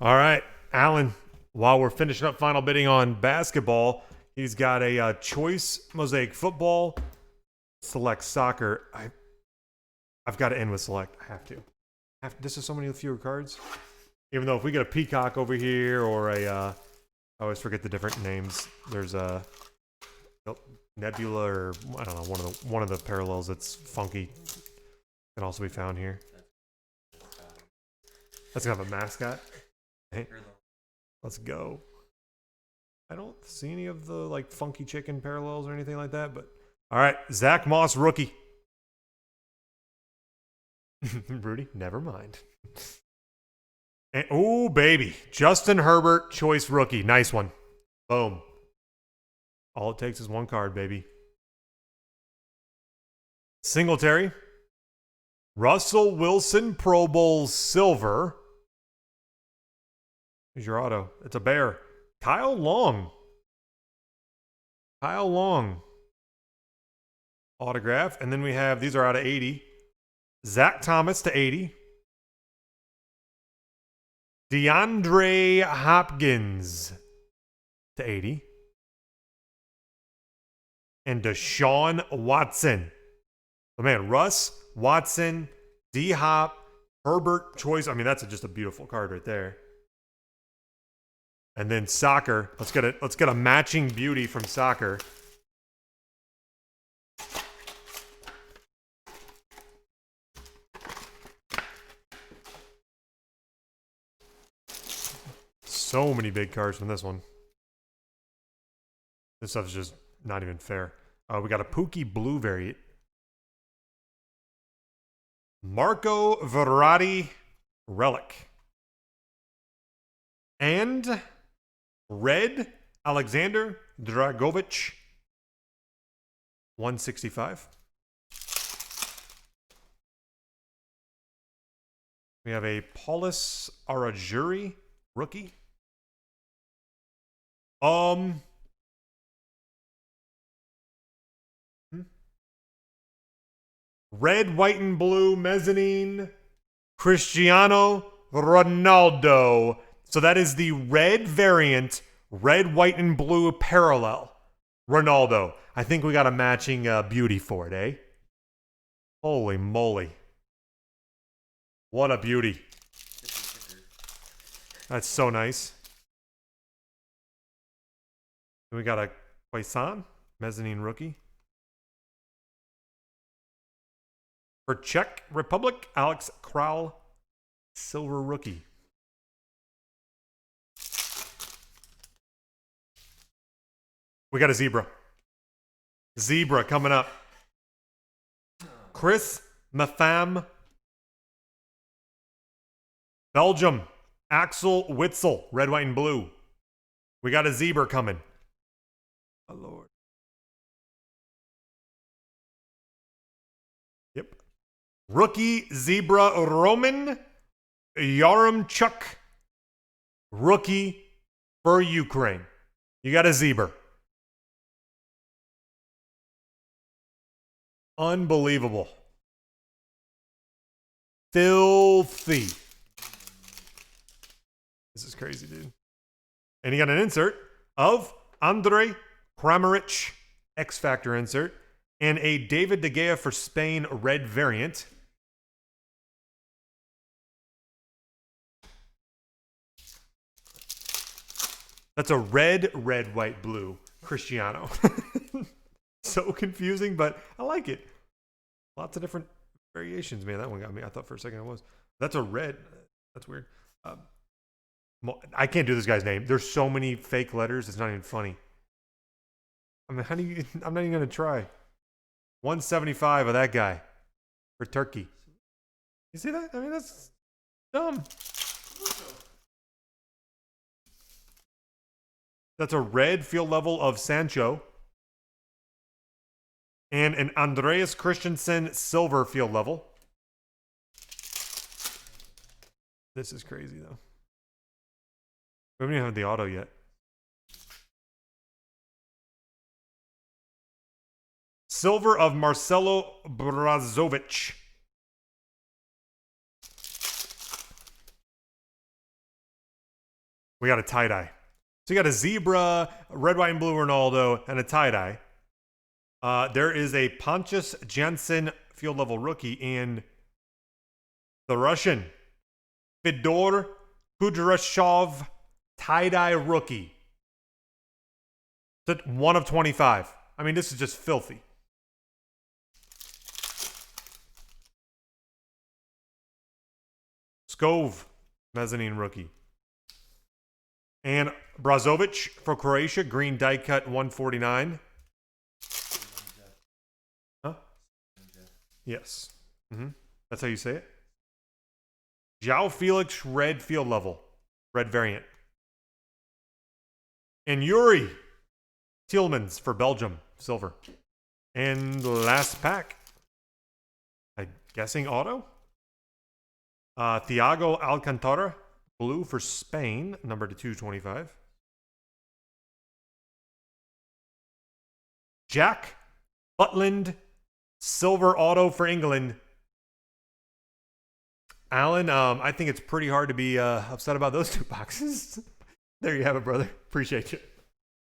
All right, Alan, while we're finishing up final bidding on basketball, he's got a choice Mosaic football, select soccer. I've got to end with select. I have to. This is so many fewer cards. Even though if we get a peacock over here or a, I always forget the different names. There's a nebula or I don't know, one of the parallels that's funky can also be found here. That's kind of a mascot. Hey, let's go. I don't see any of the like funky chicken parallels or anything like that, but all right, Zach Moss rookie. Rudy, never mind. And, oh, baby. Justin Herbert, choice rookie. Nice one. Boom. All it takes is one card, baby. Singletary. Russell Wilson, Pro Bowl silver. Here's your auto. It's a bear. Kyle Long. Kyle Long. Autograph. And then we have, these are out of 80. Zach Thomas to 80. DeAndre Hopkins to 80. And Deshaun Watson. Oh man, Russ, Watson, D-Hop, Herbert, choice. I mean, that's just a beautiful card right there. And then soccer. Let's get a matching beauty from soccer. So many big cards from this one. This stuff's just not even fair. We got a Pookie blue variant. Marco Verratti relic. And red Alexander Dragovich 165. We have a Paulus Arajuri rookie. Red, white, and blue mezzanine Cristiano Ronaldo. So that is the red variant, red, white, and blue parallel Ronaldo. I think we got a matching beauty for it, eh? Holy moly. What a beauty. That's so nice. We got a Quaison, mezzanine rookie. For Czech Republic, Alex Kral, silver rookie. We got a zebra. Zebra coming up. Chris Mafam. Belgium, Axel Witzel, red, white, and blue. We got a zebra coming. Oh, Lord. Yep. Rookie zebra Roman Yaremchuk. Rookie for Ukraine. You got a zebra. Unbelievable. Filthy. This is crazy, dude. And you got an insert of Andre Kramaric, X Factor insert, and a David De Gea for Spain red variant. That's a red, red, white, blue Cristiano. So confusing, but I like it. Lots of different variations. Man, that one got me. I thought for a second it was. That's a red. That's weird. I can't do this guy's name. There's so many fake letters. It's not even funny. I mean, how do you? I'm not even gonna try. 175 of that guy for Turkey. You see that? I mean, that's dumb. That's a red field level of Sancho. And an Andreas Christensen silver field level. This is crazy, though. We haven't even had the auto yet. Silver of Marcelo Brozovic. We got a tie-dye. So you got a zebra, a red, white, and blue Ronaldo, and a tie-dye. There is a Pontus Janssen field level rookie and the Russian Fedor Kudryashov tie-dye rookie. It's 1 of 25. I mean, this is just filthy. Skov, mezzanine rookie. And Brazovic for Croatia, green die cut 149. Huh? Yes. That's how you say it. João Felix, red field level. Red variant. And Yuri Tielemans for Belgium, silver. And last pack. I'm guessing auto? Thiago Alcantara, blue for Spain, number to 225. Jack Butland, silver auto for England. Alan, I think it's pretty hard to be upset about those 2 boxes. There you have it, brother. Appreciate you.